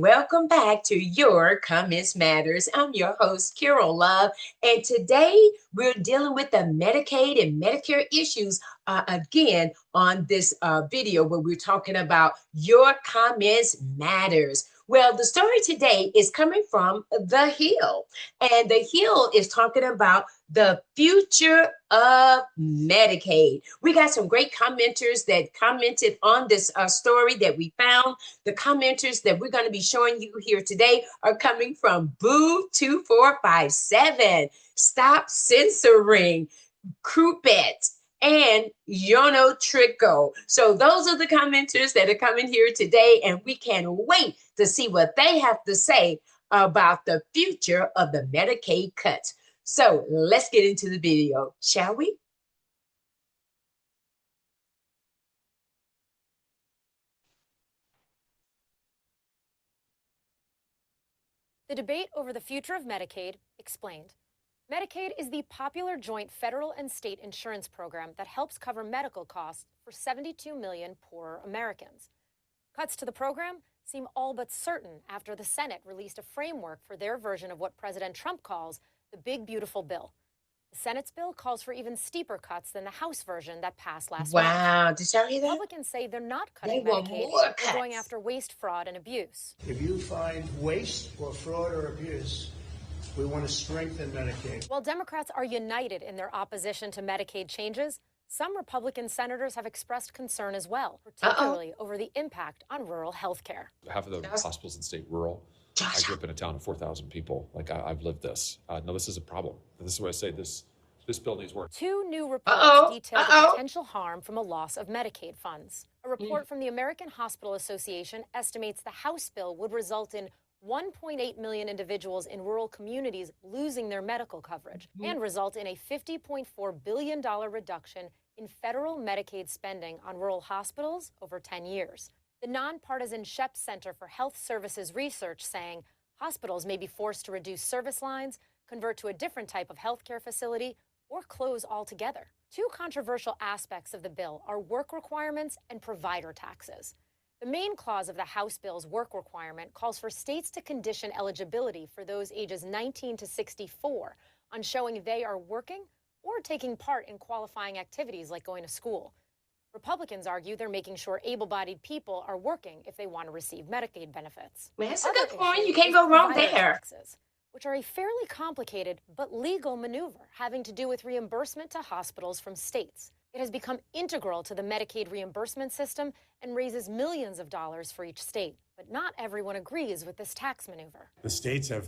and welcome back to Your Comments Matters. I'm your host, Carol Love, and today we're dealing with the Medicaid and Medicare issues again on this video where we're talking about Your Comments Matters. Well, the story today is coming from The Hill, and The Hill is talking about the future of Medicaid. We got some great commenters that commented on this story that we found. The commenters that we're going to be showing you here today are coming from Boo2457, Stop Censoring, Croupet, and Yono Trico. So those are the commenters that are coming here today, and we can't wait to see what they have to say about the future of the Medicaid cuts. So let's get into the video, shall we? The debate over the future of Medicaid explained. Medicaid is the popular joint federal and state insurance program that helps cover medical costs for 72 million poorer Americans. Cuts to the program seem all but certain after the Senate released a framework for their version of what President Trump calls the Big Beautiful Bill. The Senate's bill calls for even steeper cuts than the House version that passed last month. Wow, did y'all hear that? Republicans say they're not cutting They want Medicaid, more they're cuts. going after waste, fraud, and abuse. If you find waste or fraud or abuse, we want to strengthen Medicaid. While Democrats are united in their opposition to Medicaid changes, some Republican senators have expressed concern as well, particularly over the impact on rural health care. Half of the hospitals in the state rural. I grew up in a town of 4,000 people. I've lived this. No, this is a problem. This is what I say. This bill needs work. Two new reports detail the potential harm from a loss of Medicaid funds. A report from the American Hospital Association estimates the House bill would result in 1.8 million individuals in rural communities losing their medical coverage and result in a $50.4 billion reduction in federal Medicaid spending on rural hospitals over 10 years. The nonpartisan Shep Center for Health Services Research saying hospitals may be forced to reduce service lines, convert to a different type of healthcare facility, or close altogether. Two controversial aspects of the bill are work requirements and provider taxes. The main clause of the House bill's work requirement calls for states to condition eligibility for those ages 19 to 64 on showing they are working or taking part in qualifying activities like going to school. Republicans argue they're making sure able-bodied people are working if they want to receive Medicaid benefits. Well, that's a good point. You can't go wrong there. Taxes, which are a fairly complicated but legal maneuver having to do with reimbursement to hospitals from states. It has become integral to the Medicaid reimbursement system and raises millions of dollars for each state. But not everyone agrees with this tax maneuver. The states have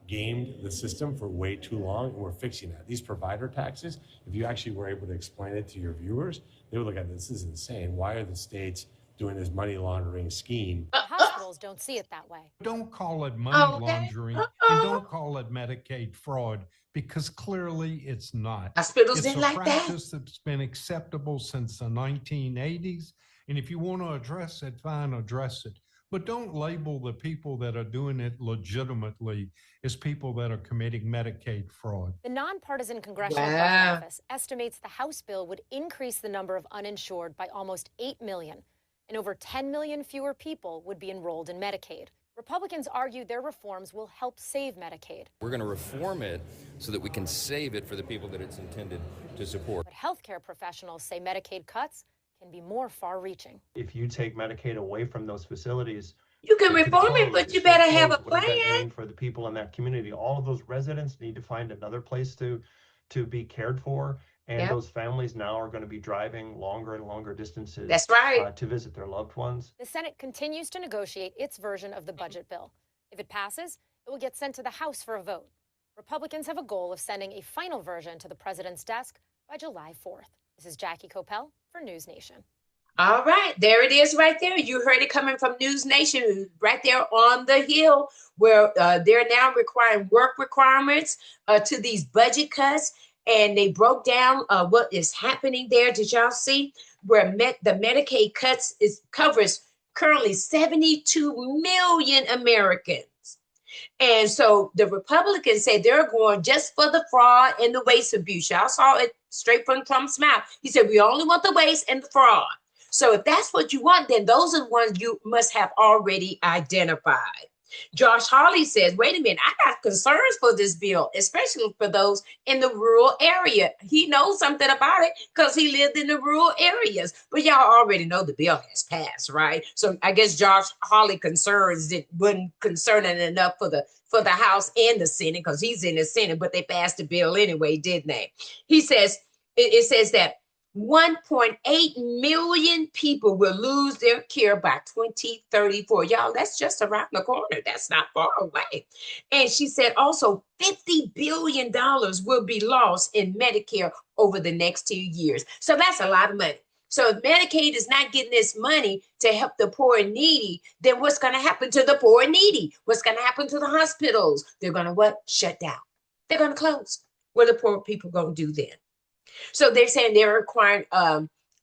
gamed the system for way too long, and we're fixing that. These provider taxes, if you actually were able to explain it to your viewers, they would look at this is insane. Why are the states doing this money laundering scheme? Hospitals don't see it that way. Don't call it money laundering and don't call it Medicaid fraud, because clearly it's not. Hospitals It's didn't a like that. practice that's been acceptable since the 1980s. And if you want to address it, fine, address it. But don't label the people that are doing it legitimately as people that are committing Medicaid fraud. The nonpartisan Congressional Budget Office estimates the House bill would increase the number of uninsured by almost 8 million, and over 10 million fewer people would be enrolled in Medicaid. Republicans argue their reforms will help save Medicaid. We're going to reform it so that we can save it for the people that it's intended to support. But healthcare professionals say Medicaid cuts can be more far-reaching. If you take Medicaid away from those facilities, You can reform it, but you better have a plan. For the people in that community. All of those residents need to find another place to be cared for. And those families now are going to be driving longer and longer distances. That's right. To visit their loved ones. The Senate continues to negotiate its version of the budget bill. If it passes, it will get sent to the House for a vote. Republicans have a goal of sending a final version to the president's desk by July 4th. This is Jackie Coppell for News Nation. All right, there it is right there. You heard it coming from News Nation right there on the Hill, where they're now requiring work requirements to these budget cuts. And they broke down what is happening there. Did y'all see where the Medicaid cuts covers currently 72 million Americans? And so the Republicans say they're going just for the fraud and the waste abuse. Y'all saw it straight from Trump's mouth. He said, we only want the waste and the fraud. So if that's what you want, then those are the ones you must have already identified. Josh Hawley says, wait a minute, I got concerns for this bill, especially for those in the rural area. He knows something about it because he lived in the rural areas. But y'all already know the bill has passed, right? So I guess Josh Hawley concerns it wasn't concerning enough for the House and the Senate, because he's in the Senate, but they passed the bill anyway, didn't they? He says, it says that 1.8 million people will lose their care by 2034. Y'all, that's just around the corner. That's not far away. And she said also $50 billion will be lost in Medicare over the next 2 years. So that's a lot of money. So if Medicaid is not getting this money to help the poor and needy, then what's going to happen to the poor and needy? What's going to happen to the hospitals? They're going to what? Shut down. They're going to close. What are the poor people going to do then? So they're saying they're requiring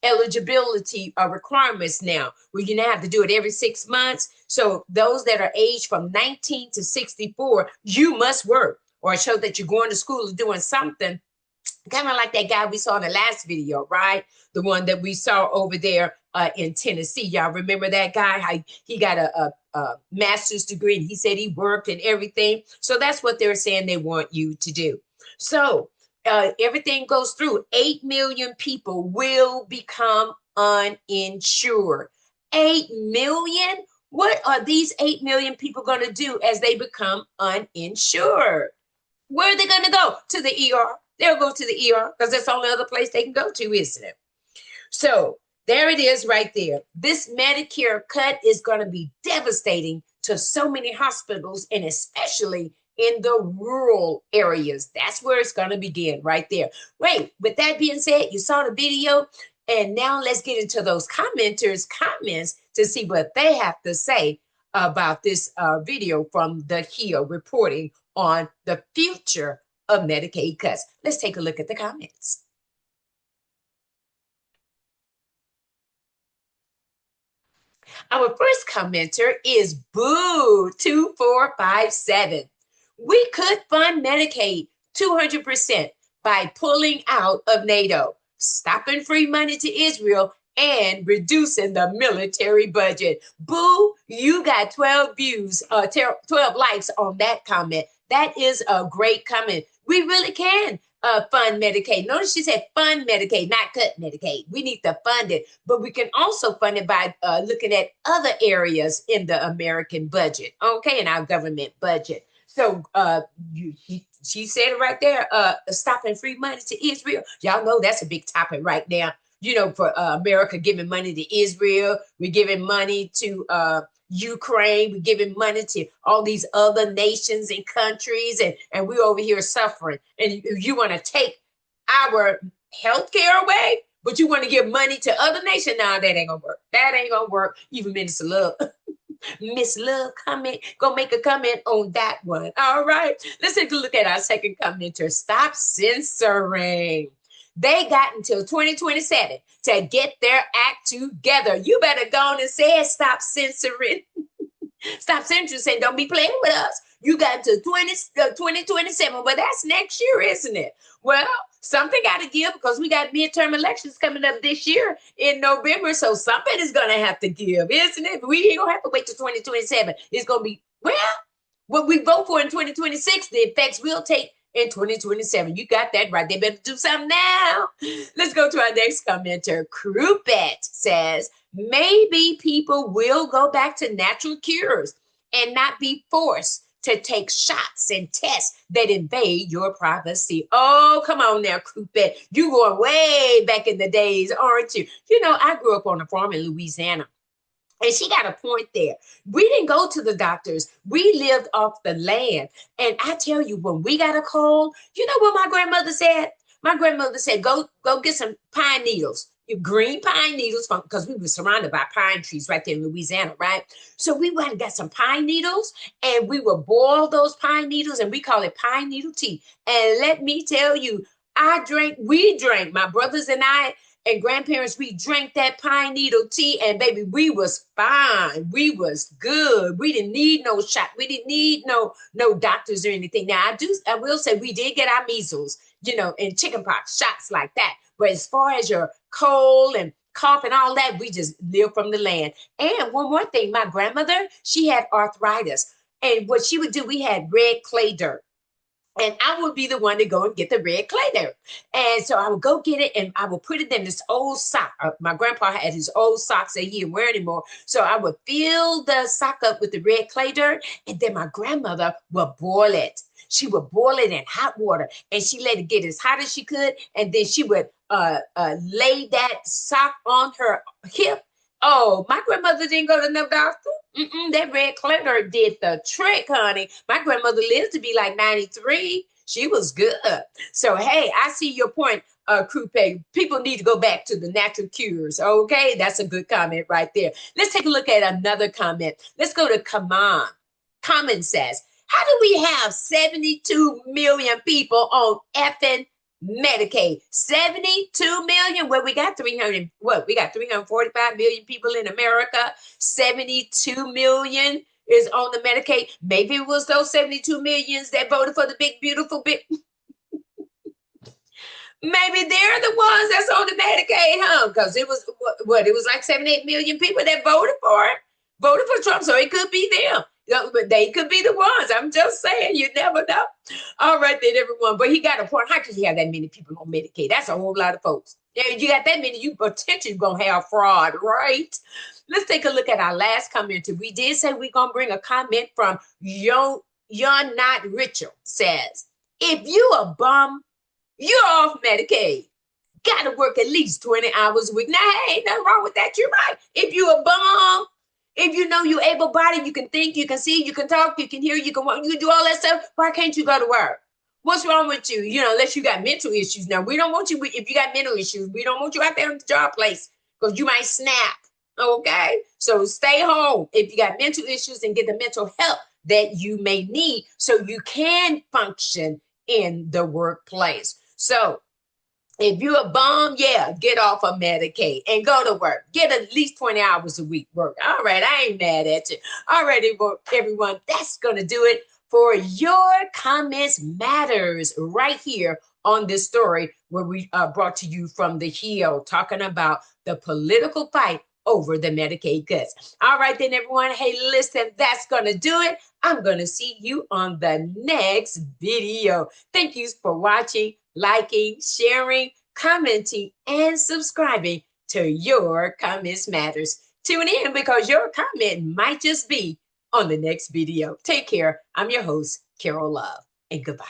eligibility requirements now, where you now have to do it every 6 months. So those that are aged from 19 to 64, you must work or show that you're going to school or doing something. Kind of like that guy we saw in the last video, right? The one that we saw over there in Tennessee. Y'all remember that guy? How he got a master's degree and he said he worked and everything. So that's what they're saying they want you to do. So everything goes through. 8 million people will become uninsured. 8 million? What are these 8 million people going to do as they become uninsured? Where are they going to go? To the ER. They'll go to the ER because that's the only other place they can go to, isn't it? So there it is right there. This Medicare cut is going to be devastating to so many hospitals, and especially in the rural areas. That's where it's going to begin right there. Wait, with that being said, you saw the video, and now let's get into those commenters' comments to see what they have to say about this video from The Hill reporting on the future of Medicaid cuts. Let's take a look at the comments. Our first commenter is Boo2457. We could fund Medicaid 200% by pulling out of NATO, stopping free money to Israel, and reducing the military budget. Boo, you got 12 views, 12 likes on that comment. That is a great comment. We really can fund Medicaid. Notice she said fund Medicaid, not cut Medicaid. We need to fund it, but we can also fund it by looking at other areas in the American budget, okay, in our government budget. So she said it right there, stopping free money to Israel. Y'all know that's a big topic right now. You know, for America giving money to Israel, we're giving money to Ukraine, we're giving money to all these other nations and countries, and we're over here suffering. And you want to take our health care away, but you want to give money to other nations? No, that ain't gonna work. That ain't gonna work. Even Minister Love. Miss Love gonna make a comment on that one. All right, let's take a look at our second commenter. Stop censoring. They got until 2027 to get their act together. You better go on and say it. Stop censoring. Stop censoring, saying don't be playing with us. You got until 2027. Well, that's next year, isn't it? Well, something got to give because we got midterm elections coming up this year in November. So something is going to have to give, isn't it? We ain't going to have to wait till 2027. It's going to be, well, what we vote for in 2026, the effects will take in 2027. You got that right. They better do something now. Let's go to our next commenter. Krupet says, maybe people will go back to natural cures and not be forced to take shots and tests that invade your privacy. Oh, come on now, Krupet. You going way back in the days, aren't you? You know, I grew up on a farm in Louisiana. And she got a point there. We didn't go to the doctors. We lived off the land. And I tell you, when we got a cold, you know what my grandmother said? My grandmother said, go get some pine needles, green pine needles, because we were surrounded by pine trees right there in Louisiana, right? So we went and got some pine needles, and we would boil those pine needles, and we call it pine needle tea. And let me tell you, we drank, my brothers and I, and grandparents, we drank that pine needle tea, and baby, we was fine. We was good. We didn't need no shot. We didn't need no doctors or anything. Now, I will say we did get our measles, you know, and chickenpox shots like that. But as far as your cold and cough and all that. We just live from the land. And one more thing, my grandmother, she had arthritis. And what she would do, we had red clay dirt. And I would be the one to go and get the red clay there. And so I would go get it and I would put it in this old sock. My grandpa had his old socks that he didn't wear anymore. So I would fill the sock up with the red clay dirt. And then my grandmother would boil it. She would boil it in hot water and she let it get as hot as she could. And then she would lay that sock on her hip. Oh, my grandmother didn't go to no doctor. That red clay dirt did the trick, honey. My grandmother lived to be like 93. She was good. So, hey, I see your point, Coupe. People need to go back to the natural cures. Okay, that's a good comment right there. Let's take a look at another comment. Let's go to Common. Common says, how do we have 72 million people on effing Medicaid? 72 million. Well, we got 345 million people in America. 72 million is on the Medicaid. Maybe it was those 72 millions that voted for the big, beautiful, big. Maybe they're the ones that's on the Medicaid, huh? Because it was it was like 78 million people that voted for it, voted for Trump. So it could be them. But they could be the ones. I'm just saying, you never know. All right, then, everyone. But he got a point. How could you have that many people on Medicaid? That's a whole lot of folks. Yeah, you got that many, you potentially gonna have fraud, right? Let's take a look at our last comment. We did say we're gonna bring a comment from You're Not Ritual. Says, if you a bum, you're off Medicaid. Got to work at least 20 hours a week. Now, hey, ain't nothing wrong with that. You're right. If you a bum, if you know you're able-bodied, you can think, you can see, you can talk, you can hear, you can walk, you can do all that stuff, why can't you go to work? What's wrong with you? You know, unless you got mental issues. Now, we don't want you, if you got mental issues, we don't want you out there in the job place because you might snap, okay? So stay home if you got mental issues and get the mental help that you may need so you can function in the workplace. So if you're a bum, yeah, get off of Medicaid and go to work. Get at least 20 hours a week work. All right, I ain't mad at you. All right, everyone, that's going to do it for Your Comments Matters right here on this story where we brought to you from the Hill, talking about the political fight over the Medicaid cuts. All right, then, everyone. Hey, listen, that's going to do it. I'm going to see you on the next video. Thank you for watching, liking, sharing, commenting, and subscribing to Your Comments Matters. Tune in because your comment might just be on the next video. Take care. I'm your host, Carol Love, and goodbye.